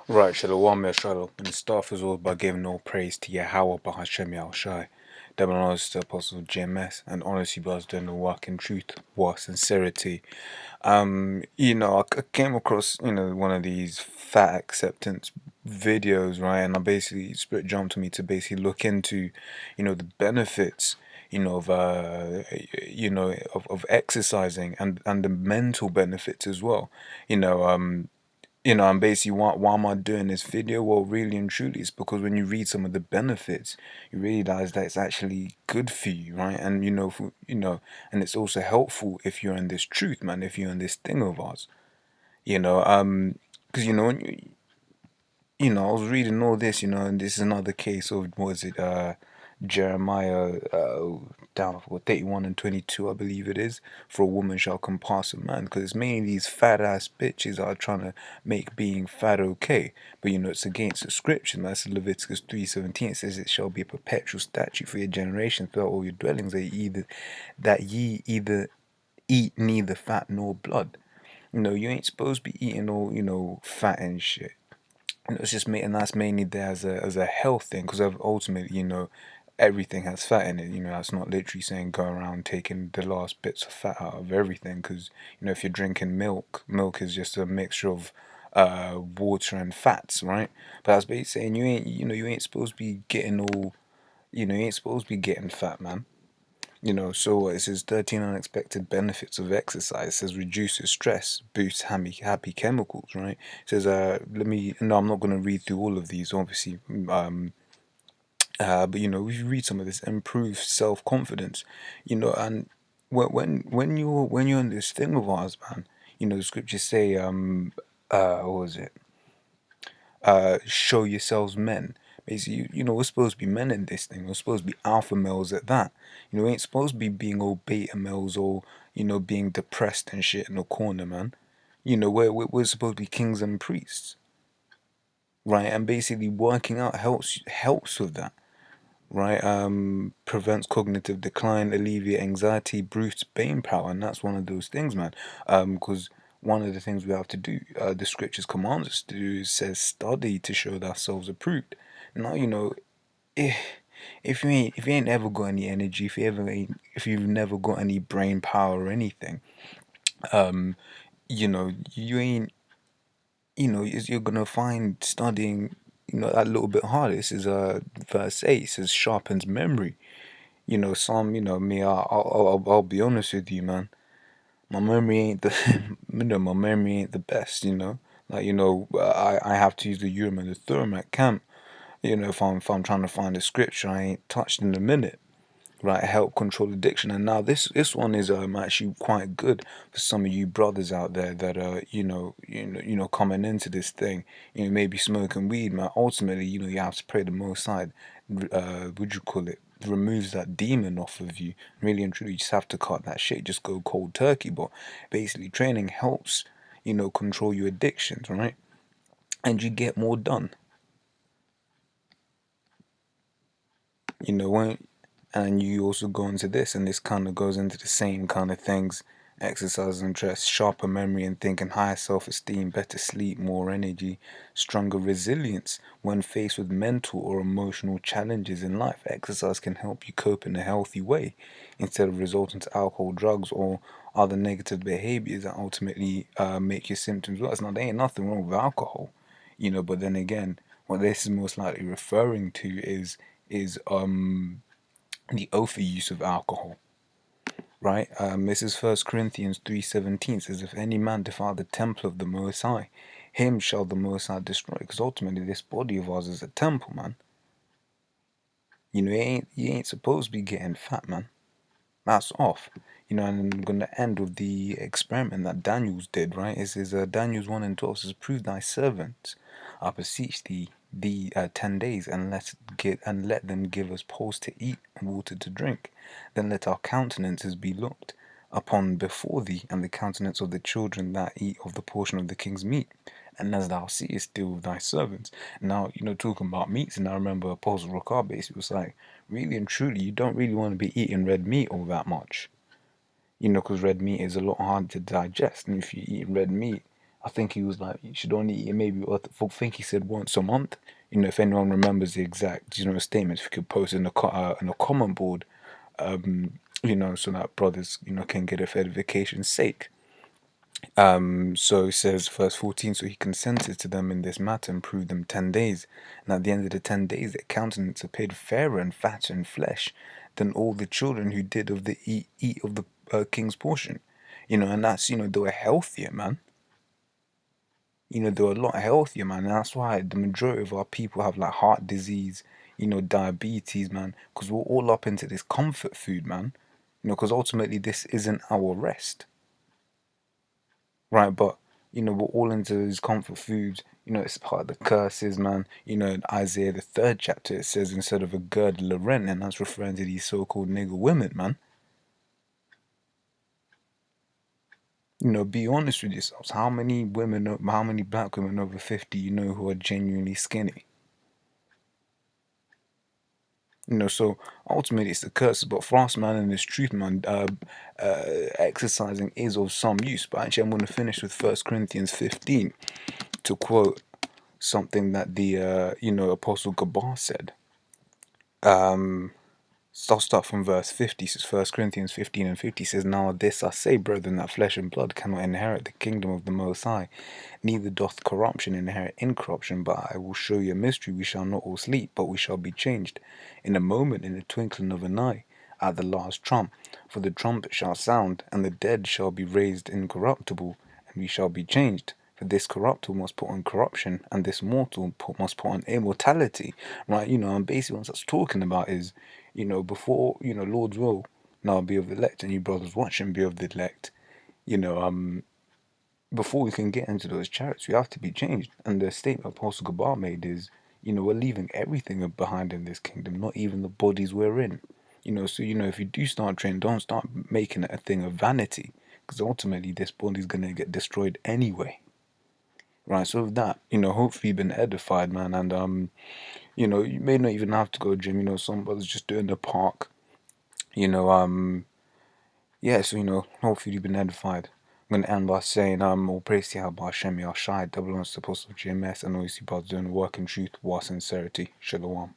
Right, Shalom, Shalom. And it starts as always by giving all praise to Yahweh, Bahashem Yahushai. Double honors to the Apostle GMS, and honestly, brothers doing the work in truth, war, sincerity. I came across, one of these fat acceptance videos, right? And I basically, Spirit jumped to me to basically look into, the benefits, of exercising and the mental benefits as well. You know, um, and basically, why am I doing this video? Well, really and truly, it's because when you read some of the benefits, you realize that it's actually good for you, right? And and it's also helpful if you're in this truth, man. If you're in this thing of ours, because when I was reading all this, and this is another case of, was it Jeremiah down for 31 and 22, I believe it is, for a woman shall compass a man, because it's mainly these fat ass bitches that are trying to make being fat okay, but it's against the scripture, man. That's Leviticus 3:17. It says it shall be a perpetual statute for your generation throughout all your dwellings, that ye either eat neither fat nor blood. You ain't supposed to be eating all, fat and shit. And it's just and that's mainly there as a health thing, because ultimately, everything has fat in it. That's not literally saying go around taking the last bits of fat out of everything, because if you're drinking milk is just a mixture of water and fats, right? But that's basically saying you ain't supposed to be getting all, you ain't supposed to be getting fat, man. So it says 13 unexpected benefits of exercise. It says reduces stress, boosts happy chemicals, right? It says, no, I'm not going to read through all of these, obviously. But if you read some of this, improves self-confidence, and when you're in this thing of ours, man, the scriptures say, what was it? Show yourselves men. Basically, we're supposed to be men in this thing. We're supposed to be alpha males at that. We ain't supposed to be being all beta males or, being depressed and shit in the corner, man. We're supposed to be kings and priests, right? And basically, working out helps with that, right? Prevents cognitive decline, alleviate anxiety, boosts brain power, and that's one of those things, man. Because one of the things we have to do, the scriptures commands us to do, is says study to show ourselves approved. Now, if if you ain't ever got any energy, if you've never got any brain power or anything, you ain't, you're gonna find studying, that little bit harder. This is verse 8. It says sharpens memory. Me, I'll be honest with you, man. My memory ain't my memory ain't the best, Like, I have to use the Urim and the Thummim at camp. If I'm trying to find a scripture I ain't touched in a minute, right? Help control addiction. And now this one is actually quite good for some of you brothers out there that are coming into this thing, maybe smoking weed, man. Ultimately, you have to pray the Most High, would you call it, removes that demon off of you. Really and truly, you just have to cut that shit. Just go cold turkey. But basically, training helps, control your addictions, right? And you get more done. When and you also go into this, and this kind of goes into the same kind of things: exercise and stress, sharper memory and thinking, higher self-esteem, better sleep, more energy, stronger resilience when faced with mental or emotional challenges in life. Exercise can help you cope in a healthy way instead of resorting to alcohol, drugs, or other negative behaviors that ultimately make your symptoms worse. Now, there ain't nothing wrong with alcohol, but then again, what this is most likely referring to is the overuse of alcohol, right? This is First Corinthians 3:17. Says, if any man defile the temple of the Most High, him shall the Most High destroy. Because ultimately, this body of ours is a temple, man. You ain't supposed to be getting fat, man. That's off. And I'm gonna end with the experiment that Daniel's did, right? It says Daniel's 1 and 12 says, prove thy servants, I beseech thee, 10 days, and let them give us pulse to eat and water to drink. Then let our countenances be looked upon before thee, and the countenance of the children that eat of the portion of the king's meat. And as thou seest, deal with thy servants. Now, talking about meats, and I remember Apostle Ricard basically was like, really and truly, you don't really want to be eating red meat all that much. Because red meat is a lot harder to digest. And if you eat red meat, I think he was like, you should only eat it maybe, I think he said once a month. If anyone remembers the exact, statements, we could post in a comment board, so that brothers, can get it for edification's sake. So it says, verse 14, so he consented to them in this matter and proved them 10 days. And at the end of the 10 days, their countenance appeared fairer and fatter in flesh than all the children who did of the eat of the king's portion. And that's, they were healthier, man. They were a lot healthier, man. And that's why the majority of our people have like heart disease, diabetes, man, because we're all up into this comfort food, man. Because ultimately this isn't our rest. Right, but we're all into these comfort foods. It's part of the curses, man. In Isaiah the third chapter, it says instead of a girdle, a rent, and that's referring to these so-called nigger women, man. Be honest with yourselves. How many black women over 50 who are genuinely skinny? So ultimately it's the curses. But for us, man, and this truth, man, exercising is of some use. But actually, I'm going to finish with 1 Corinthians 15 to quote something that the Apostle Gabar said. So I'll start from verse 50. Says 1 Corinthians 15 and 50 says, now this I say, brethren, that flesh and blood cannot inherit the kingdom of the Most High, neither doth corruption inherit incorruption. But I will show you a mystery: we shall not all sleep, but we shall be changed in a moment, in the twinkling of an eye, at the last trump. For the trumpet shall sound, and the dead shall be raised incorruptible, and we shall be changed. For this corruptible must put on corruption, and this mortal must put on immortality. Right? And basically what that's talking about is, before, Lord's will now be of the elect, and you brothers watching be of the elect, you know, before we can get into those chariots, we have to be changed. And the statement Apostle Gabar made is, we're leaving everything behind in this kingdom, not even the bodies we're in. So, if you do start training, don't start making it a thing of vanity, because ultimately this body's going to get destroyed anyway. Right, so with that, hopefully you've been edified, man, and you may not even have to go gym. Some brothers just do it in the park. Yeah, so hopefully you've been edified. I'm gonna end by saying, all praise to Yahweh Hashem Yahshai, double honors to the apostle of GMS, and always you brothers doing the work in truth, war sincerity. Shalom.